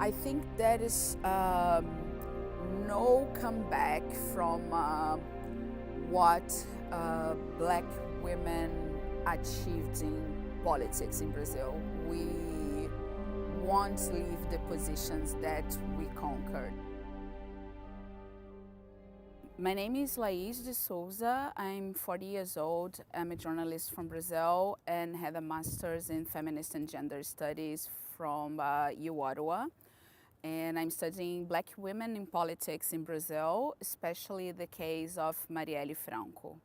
I think there is no comeback from what black women achieved in politics in Brazil. We won't leave the positions that we conquered. My name is Lais de Souza. I'm 40 years old. I'm a journalist from Brazil and had a master's in feminist and gender studies from Ottawa. And I'm studying black women in politics in Brazil, especially the case of Marielle Franco.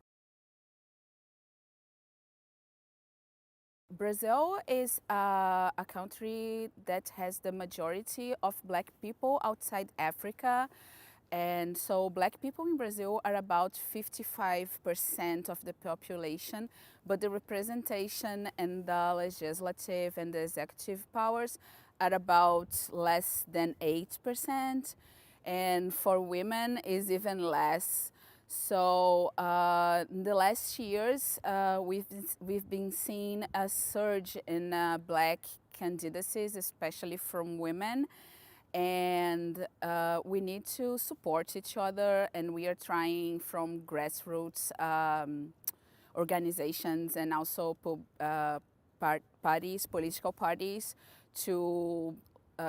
Brazil is a country that has the majority of black people outside Africa. And so black people in Brazil are about 55% of the population, but the representation in the legislative and the executive powers are about less than 8%. And for women is even less. So in the last years, we've been seeing a surge in black candidacies, especially from women. And we need to support each other, and we are trying from grassroots organizations and also political parties to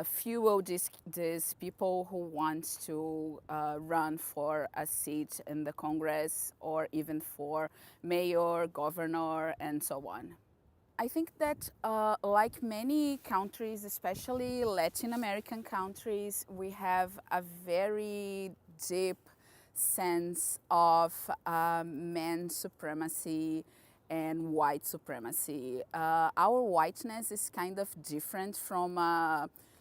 fuel these people who want to run for a seat in the Congress or even for mayor, governor, and so on. I think that like many countries, especially Latin American countries, we have a very deep sense of man supremacy and white supremacy. Our whiteness is kind of different from,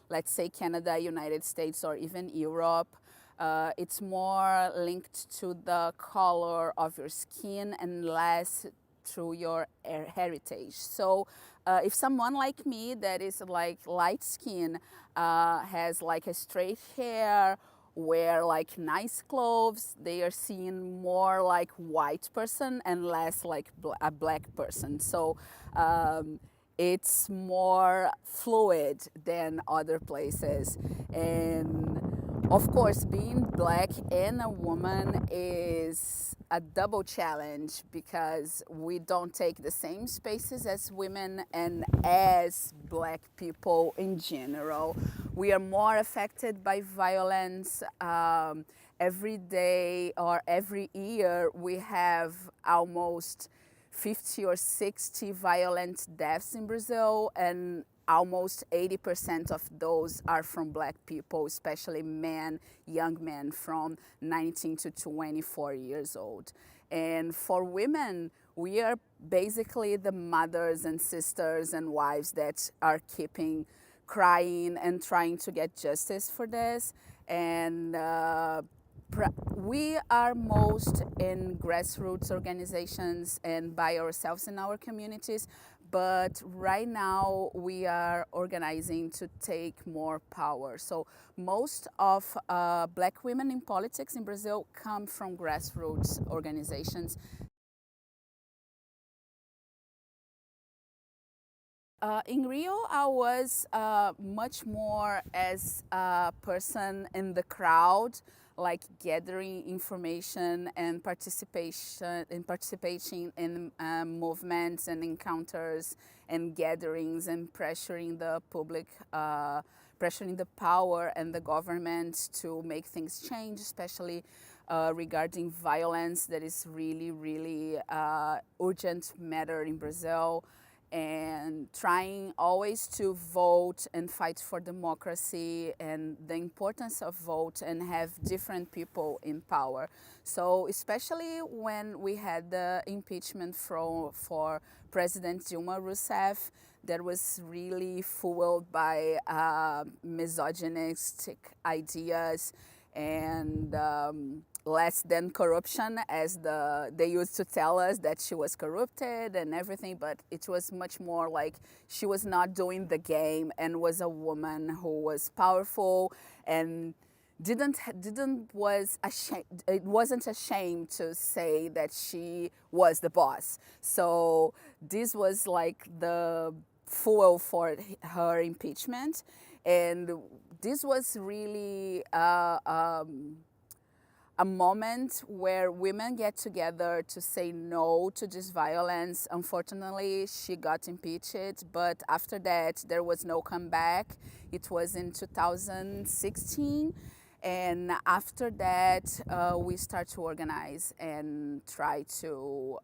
let's say, Canada, United States, or even Europe. It's more linked to the color of your skin and less through your heritage. So if someone like me that is like light skin, has like a straight hair, wear like nice clothes, they are seen more like white person and less like a black person. So it's more fluid than other places. And of course, being black and a woman is a double challenge because we don't take the same spaces as women, and as black people in general, we are more affected by violence. Every day or every year we have almost 50 or 60 violent deaths in Brazil, and almost 80% of those are from black people, especially men, young men from 19 to 24 years old. And for women, we are basically the mothers and sisters and wives that are keeping crying and trying to get justice for this. And we are most in grassroots organizations and by ourselves in our communities, but right now we are organizing to take more power. So most of black women in politics in Brazil come from grassroots organizations. In Rio, I was much more as a person in the crowd, like gathering information and participating in movements and encounters and gatherings and pressuring the public, pressuring the power and the government to make things change, especially regarding violence that is really, really urgent matter in Brazil. And trying always to vote and fight for democracy and the importance of vote and have different people in power. So especially when we had the impeachment for President Dilma Rousseff, that was really fueled by misogynistic ideas and less than corruption, as they used to tell us that she was corrupted and everything, but it was much more like she was not doing the game and was a woman who was powerful and wasn't ashamed to say that she was the boss. So this was like the fuel for her impeachment. And this was really a moment where women get together to say no to this violence. Unfortunately, she got impeached, but after that, there was no comeback. It was in 2016. And after that, we start to organize and try to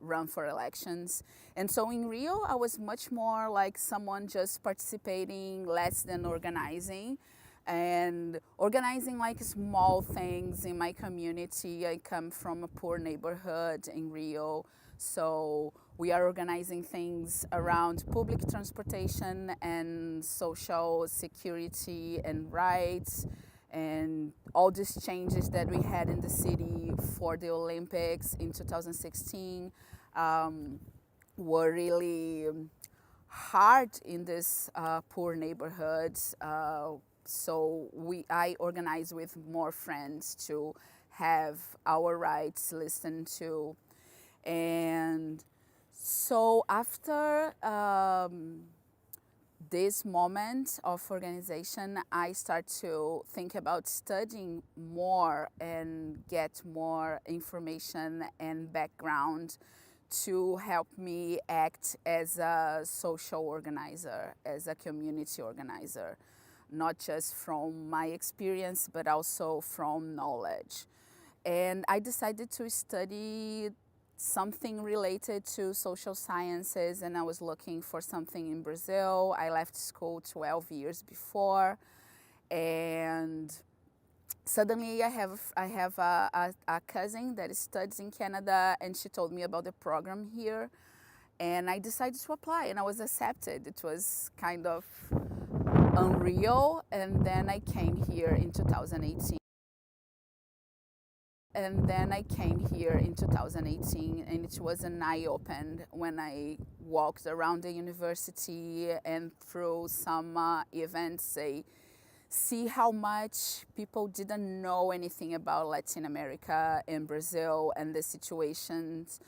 run for elections. And so in Rio, I was much more like someone just participating, less than organizing. And organizing like small things in my community. I come from a poor neighborhood in Rio, so we are organizing things around public transportation and social security and rights, and all these changes that we had in the city for the Olympics in 2016 were really hard in these poor neighborhoods. So I organize with more friends to have our rights listened to. And so after this moment of organization, I start to think about studying more and get more information and background to help me act as a social organizer, as a community organizer, not just from my experience, but also from knowledge. And I decided to study something related to social sciences, and I was looking for something in Brazil. I left school 12 years before, and suddenly I have a cousin that studies in Canada, and she told me about the program here, and I decided to apply, and I was accepted. It was kind of unreal, and then I came here in 2018. And it was an eye open when I walked around the university and through some events. I see how much people didn't know anything about Latin America and Brazil and the situations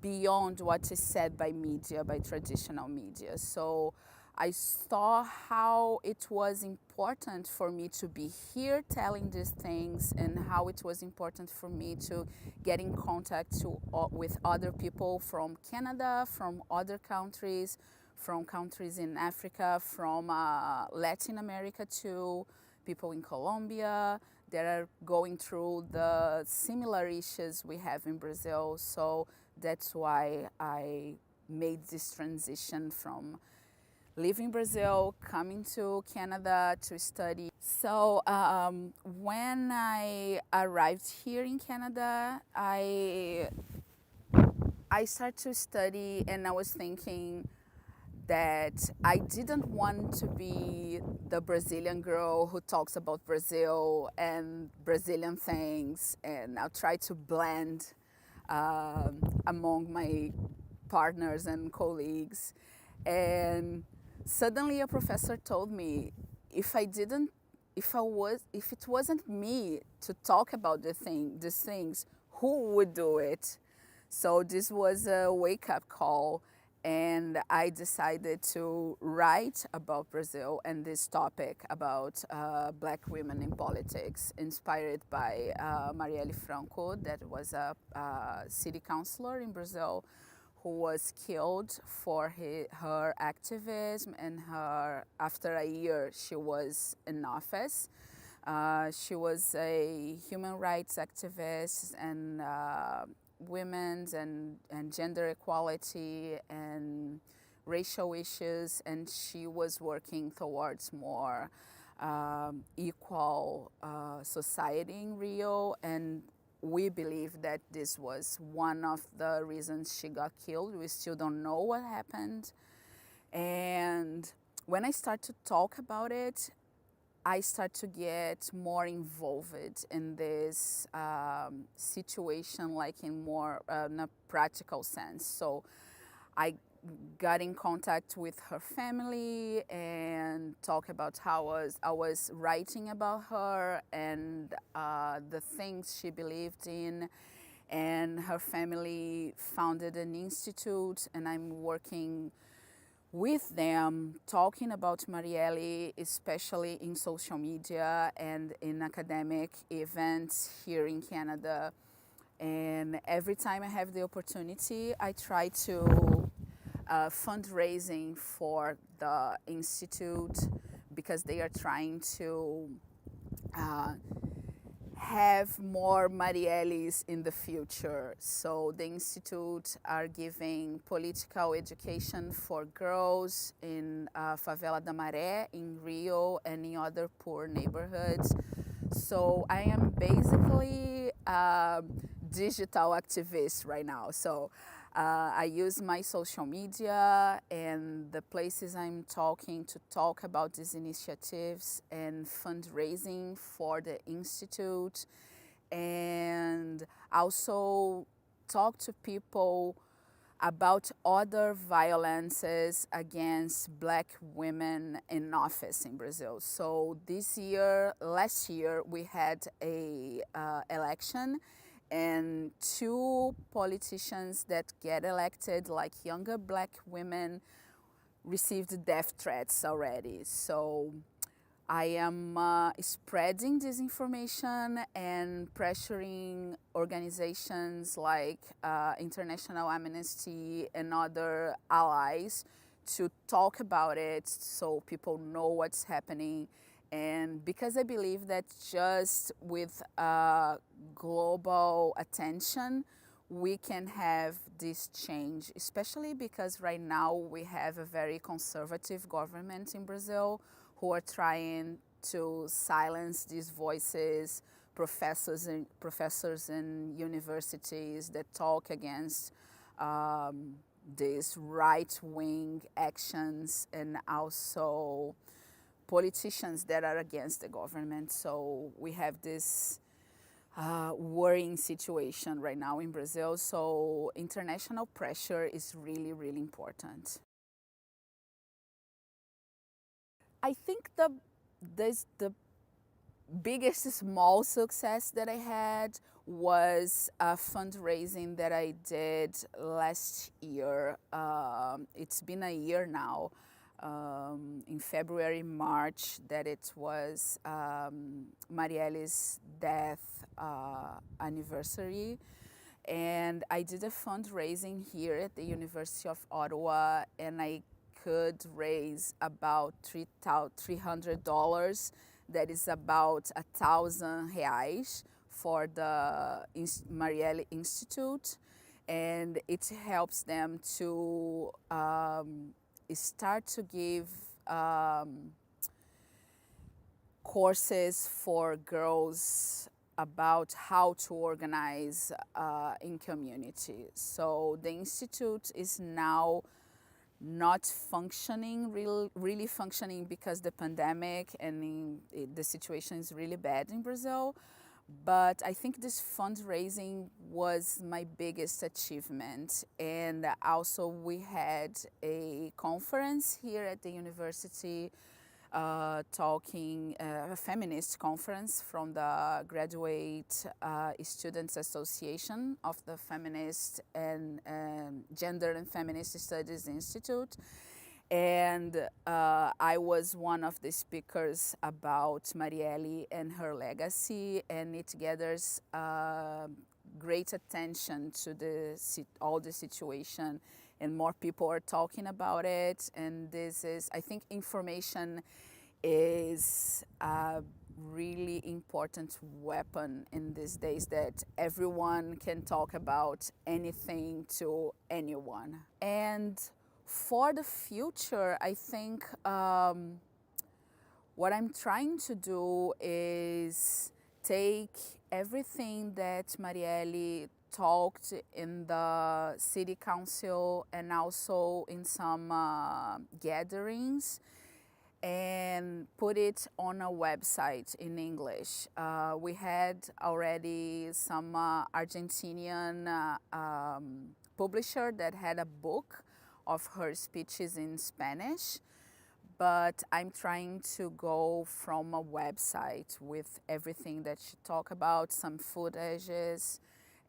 beyond what is said by media, by traditional media. So I saw how it was important for me to be here telling these things, and how it was important for me to get in contact with other people from Canada, from other countries, from countries in Africa, from Latin America too, people in Colombia that are going through the similar issues we have in Brazil. So that's why I made this transition from leaving Brazil, coming to Canada to study. So when I arrived here in Canada, I started to study, and I was thinking that I didn't want to be the Brazilian girl who talks about Brazil and Brazilian things, and I'll try to blend among my partners and colleagues. And suddenly a professor told me if it wasn't me to talk about these things, who would do it? So this was a wake-up call, and I decided to write about Brazil and this topic about black women in politics, inspired by Marielle Franco, that was a city councilor in Brazil, who was killed for her activism, and after a year she was in office. She was a human rights activist and women's and gender equality and racial issues, and she was working towards more equal society in Rio, and we believe that this was one of the reasons she got killed. We still don't know what happened. And when I start to talk about it, I start to get more involved in this situation, like in more in a practical sense. So I got in contact with her family and talk about how I was writing about her and the things she believed in. And her family founded an institute, and I'm working with them, talking about Marielle, especially in social media and in academic events here in Canada. And every time I have the opportunity, I try to fundraising for the institute because they are trying to uh, have more Marielles in the future. So the institute are giving political education for girls in Favela da Maré in Rio and in other poor neighborhoods. So I am basically a digital activist right now. So I use my social media and the places I'm talking to talk about these initiatives and fundraising for the institute, and also talk to people about other violences against black women in office in Brazil. So last year, we had a election, and two politicians that get elected, like younger black women, received death threats already. So I am spreading this information and pressuring organizations like International Amnesty and other allies to talk about it so people know what's happening. And because I believe that just with global attention, we can have this change, especially because right now we have a very conservative government in Brazil who are trying to silence these voices, professors in universities that talk against these right-wing actions, and also politicians that are against the government. So we have this worrying situation right now in Brazil. So international pressure is really, really important. I think the biggest small success that I had was a fundraising that I did last year. It's been a year now. In February, March, that it was Marielle's death anniversary. And I did a fundraising here at the University of Ottawa, and I could raise about $300. That is about R1,000 for the Marielle Institute, and it helps them to start to give courses for girls about how to organize in community. So the institute is now not functioning, really functioning because the pandemic and the situation is really bad in Brazil. But I think this fundraising was my biggest achievement. And also we had a conference here at the university a feminist conference from the Graduate Students Association of the Feminist and Gender and Feminist Studies Institute. And I was one of the speakers about Marielle and her legacy, and it gathers great attention to all the situation, and more people are talking about it. And this is, I think, information is a really important weapon in these days, that everyone can talk about anything to anyone. And for the future, I think what I'm trying to do is take everything that Marielle talked in the city council and also in some gatherings, and put it on a website in English. We had already some Argentinian publisher that had a book of her speeches in Spanish, but I'm trying to go from a website with everything that she talked about, some footages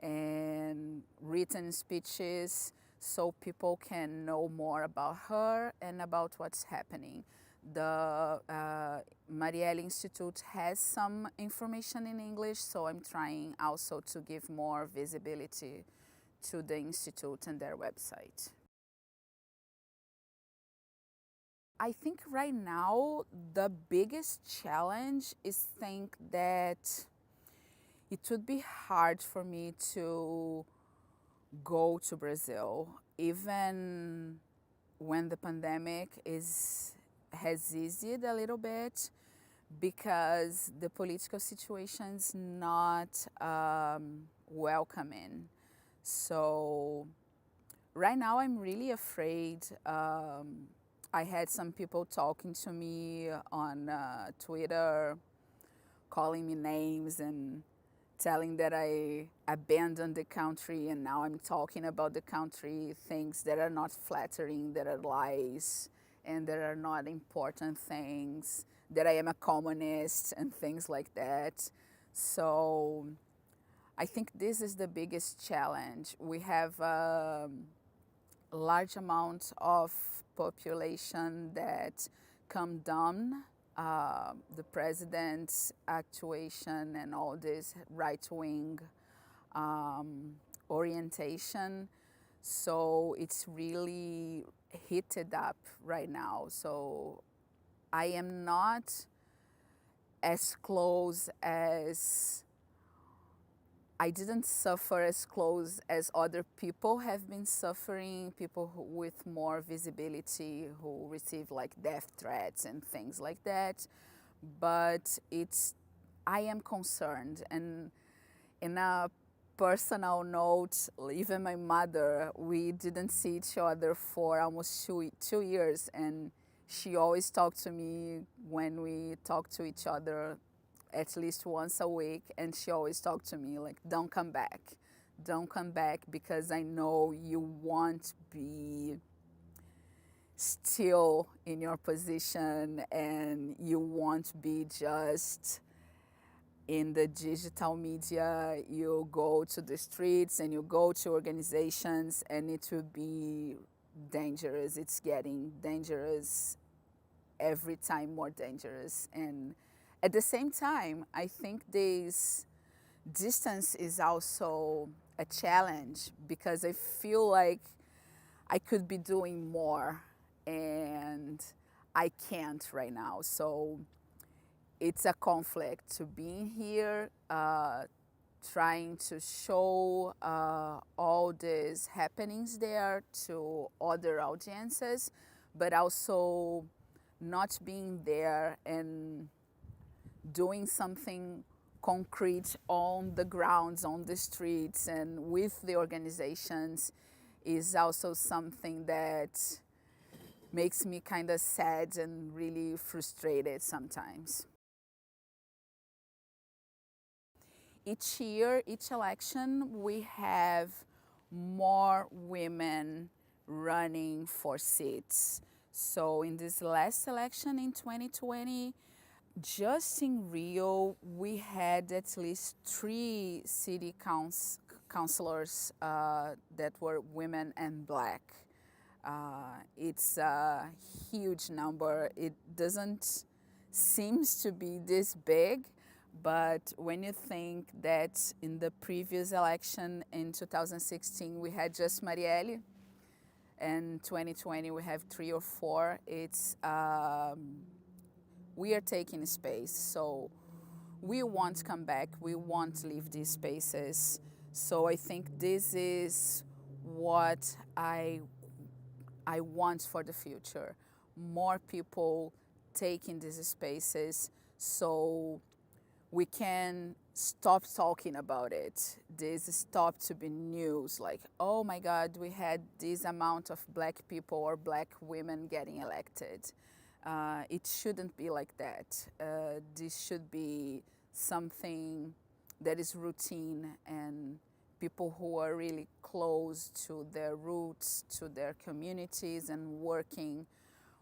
and written speeches, so people can know more about her and about what's happening. The Marielle Institute has some information in English, so I'm trying also to give more visibility to the Institute and their website. I think right now the biggest challenge is think that it would be hard for me to go to Brazil, even when the pandemic has eased a little bit, because the political situation is not welcoming. So right now I'm really afraid. I had some people talking to me on Twitter, calling me names and telling that I abandoned the country and now I'm talking about the country, things that are not flattering, that are lies, and that are not important things, that I am a communist and things like that. So I think this is the biggest challenge. We have a large amount of population that condemn the president's actuation and all this right-wing orientation. So it's really heated up right now. So I am not as close as I didn't suffer as close as other people have been suffering, people with more visibility who receive like death threats and things like that. But I am concerned. And in a personal note, even my mother, we didn't see each other for almost 2 years. And she always talked to me when we talked to each other at least once a week, and she always talked to me like, don't come back, because I know you won't be still in your position and you won't be just in the digital media. You go to the streets and you go to organizations, and it will be dangerous. It's getting dangerous every time, more dangerous. And at the same time, I think this distance is also a challenge, because I feel like I could be doing more and I can't right now. So it's a conflict to being here, trying to show all these happenings there to other audiences, but also not being there and doing something concrete on the grounds, on the streets, and with the organizations is also something that makes me kind of sad and really frustrated sometimes. Each year, each election, we have more women running for seats. So in this last election in 2020, just in Rio, we had at least 3 city councilors that were women and black. It's a huge number. It doesn't seem to be this big, but when you think that in the previous election in 2016 we had just Marielle, and 2020 we have 3 or 4, we are taking space. So we want to come back, we want to leave these spaces. So I think this is what I want for the future. More people taking these spaces so we can stop talking about it. This stop to be news like, oh my God, we had this amount of black people or black women getting elected. It shouldn't be like that. This should be something that is routine, and people who are really close to their roots, to their communities, and working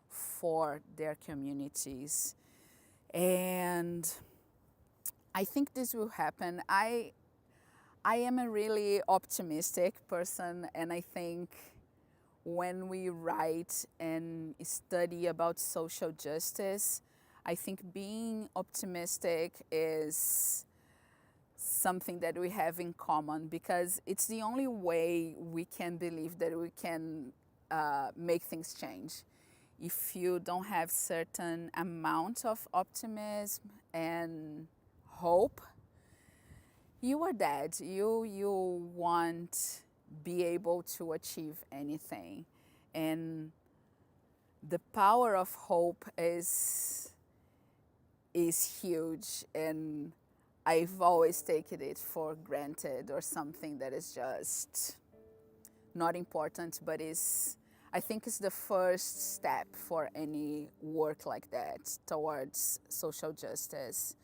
for their communities. And I think this will happen. I am a really optimistic person, and I think when we write and study about social justice, I think being optimistic is something that we have in common, because it's the only way we can believe that we can make things change. If you don't have certain amount of optimism and hope, you are dead. You won't be able to achieve anything. And the power of hope is huge, and I've always taken it for granted, or something that is just not important, but I think it's the first step for any work like that towards social justice.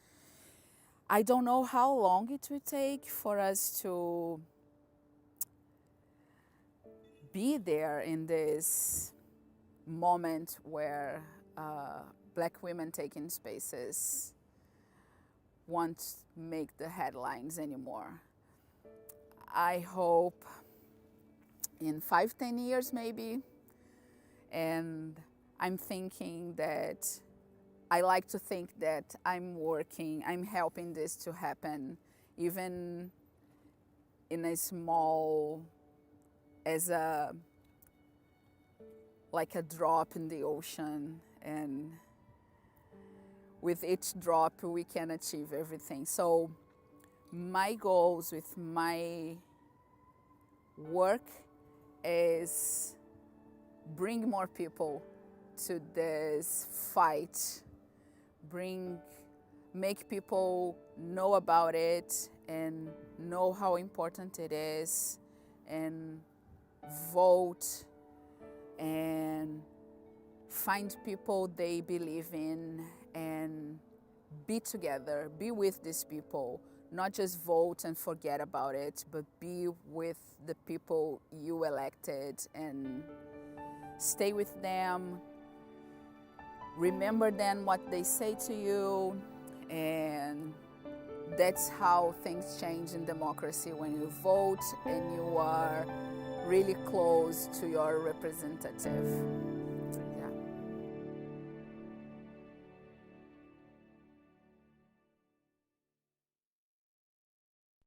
I don't know how long it will take for us to be there in this moment where Black women taking spaces won't make the headlines anymore. I hope in 5-10 years maybe, and I'm thinking that I like to think that I'm helping this to happen, even in a small, as like a drop in the ocean, and with each drop we can achieve everything. So my goals with my work is bring more people to this fight, make people know about it and know how important it is, and vote and find people they believe in and be together, be with these people, not just vote and forget about it, but be with the people you elected and stay with them, remember then what they say to you, and that's how things change in democracy, when you vote and you are really close to your representative.